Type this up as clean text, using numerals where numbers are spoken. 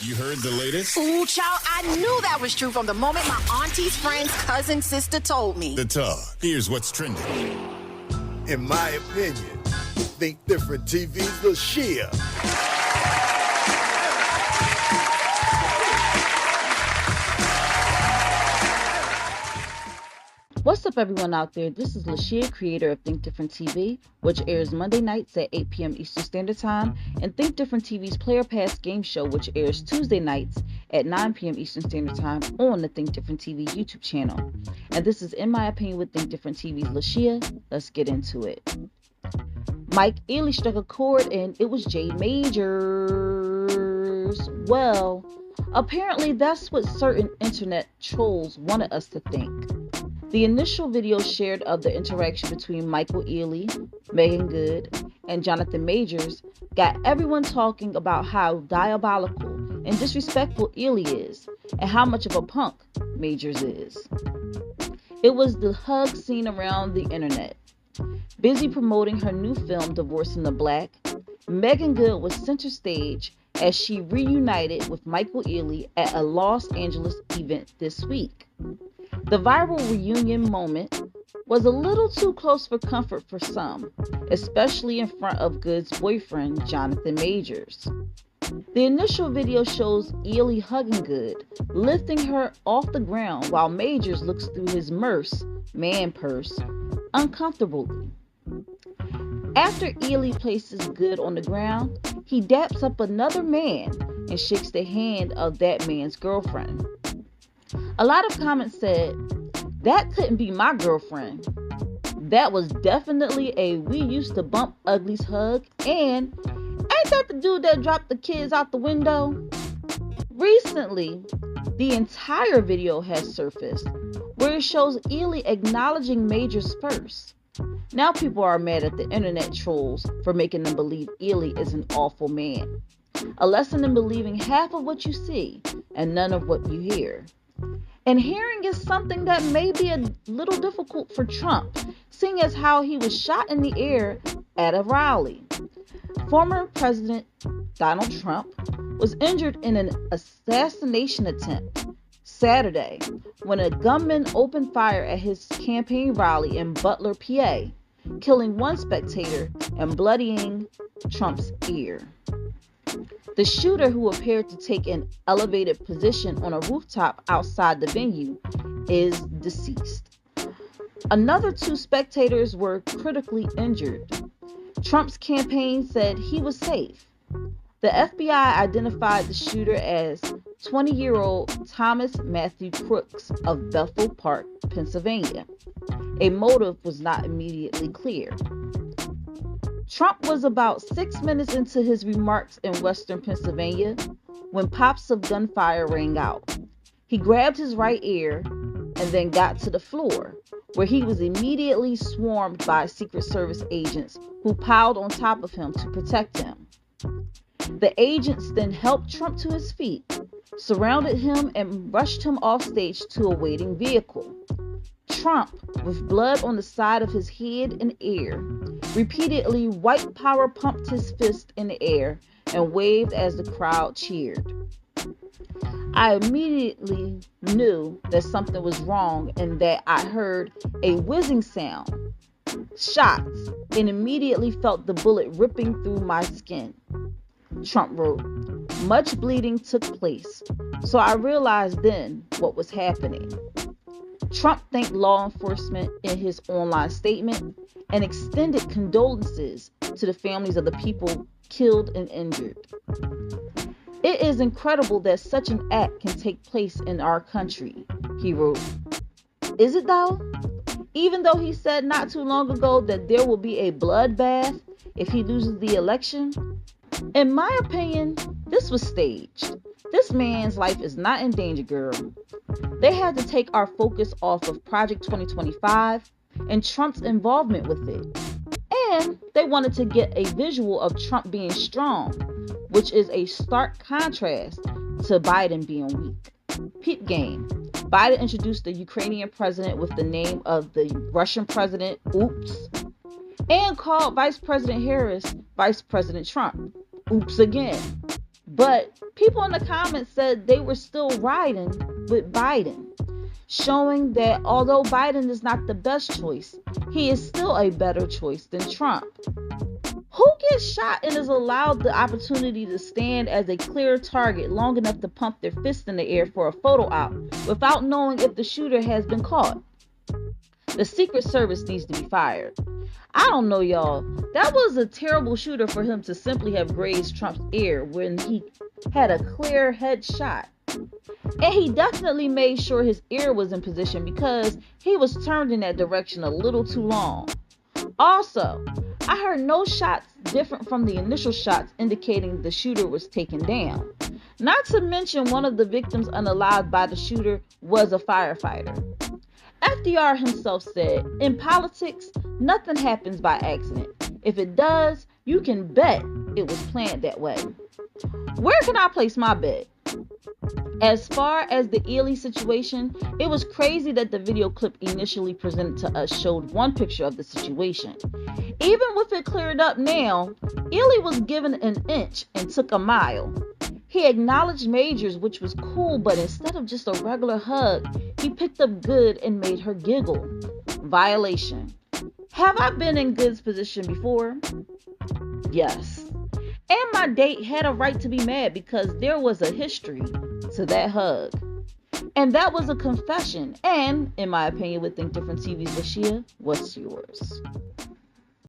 You heard the latest? Ooh, child, I knew that was true from the moment my auntie's friend's cousin sister told me. The talk. Here's what's trending. In my opinion, Think Different TV's LaShia. What's up, everyone out there? This is LaShia, creator of Think Different TV, which airs Monday nights at 8 p.m. Eastern Standard Time, and Think Different TV's Player Pass game show, which airs Tuesday nights at 9 p.m. Eastern Standard Time on the Think Different TV YouTube channel. And this is In My Opinion with Think Different TV's LaShia. Let's get into it. Mike Ealy struck a chord, and it was Jade Majors. Well, apparently that's what certain internet trolls wanted us to think. The initial video shared of the interaction between Michael Ealy, Megan Good, and Jonathan Majors got everyone talking about how diabolical and disrespectful Ealy is and how much of a punk Majors is. It was the hug seen around the internet. Busy promoting her new film, Divorcing the Black, Megan Good was center stage as she reunited with Michael Ealy at a Los Angeles event this week. The viral reunion moment was a little too close for comfort for some, especially in front of Good's boyfriend, Jonathan Majors. The initial video shows Ealy hugging Good, lifting her off the ground while Majors looks through his man purse, uncomfortably. After Ealy places Good on the ground, he daps up another man and shakes the hand of that man's girlfriend. A lot of comments said, "That couldn't be my girlfriend. That was definitely a we used to bump uglies hug, and ain't that the dude that dropped the kids out the window?" Recently, the entire video has surfaced where it shows Ealy acknowledging Majors first. Now people are mad at the internet trolls for making them believe Ealy is an awful man. A lesson in believing half of what you see and none of what you hear. And hearing is something that may be a little difficult for Trump, seeing as how he was shot in the air at a rally. Former President Donald Trump was injured in an assassination attempt Saturday when a gunman opened fire at his campaign rally in Butler, PA, killing one spectator and bloodying Trump's ear. The shooter, who appeared to take an elevated position on a rooftop outside the venue, is deceased. Another two spectators were critically injured. Trump's campaign said he was safe. The FBI identified the shooter as 20-year-old Thomas Matthew Crooks of Bethel Park, Pennsylvania. A motive was not immediately clear. Trump was about 6 minutes into his remarks in western Pennsylvania when pops of gunfire rang out. He grabbed his right ear and then got to the floor, where he was immediately swarmed by Secret Service agents who piled on top of him to protect him. The agents then helped Trump to his feet, surrounded him, and rushed him off stage to a waiting vehicle. Trump, with blood on the side of his head and ear, repeatedly white power pumped his fist in the air and waved as the crowd cheered. I immediately knew that something was wrong and that I heard a whizzing sound, shots, and immediately felt the bullet ripping through my skin. Trump wrote, "Much bleeding took place, so I realized then what was happening." Trump thanked law enforcement in his online statement and extended condolences to the families of the people killed and injured. "It is incredible that such an act can take place in our country," he wrote. Is it though? Even though he said not too long ago that there will be a bloodbath if he loses the election? In my opinion, this was staged. This man's life is not in danger, girl. They had to take our focus off of Project 2025 and Trump's involvement with it. And they wanted to get a visual of Trump being strong, which is a stark contrast to Biden being weak. Peep game. Biden introduced the Ukrainian president with the name of the Russian president, oops, and called Vice President Harris Vice President Trump, oops again. But people in the comments said they were still riding with Biden, showing that although Biden is not the best choice, he is still a better choice than Trump. Who gets shot and is allowed the opportunity to stand as a clear target long enough to pump their fist in the air for a photo op without knowing if the shooter has been caught? The Secret Service needs to be fired. I don't know, y'all. That was a terrible shooter for him to simply have grazed Trump's ear when he had a clear headshot. And he definitely made sure his ear was in position because he was turned in that direction a little too long. Also, I heard no shots different from the initial shots indicating the shooter was taken down. Not to mention one of the victims unalived by the shooter was a firefighter. FDR himself said, in politics, nothing happens by accident. If it does, you can bet it was planned that way. Where can I place my bet? As far as the Ealy situation, it was crazy that the video clip initially presented to us showed one picture of the situation. Even with it cleared up now, Ealy was given an inch and took a mile. He acknowledged Majors, which was cool, but instead of just a regular hug, he picked up Good and made her giggle. Violation. Have I been in Good's position before? Yes. And my date had a right to be mad because there was a history to that hug. And that was a confession. And, in my opinion, with Think Different TV's LaShia, what's yours?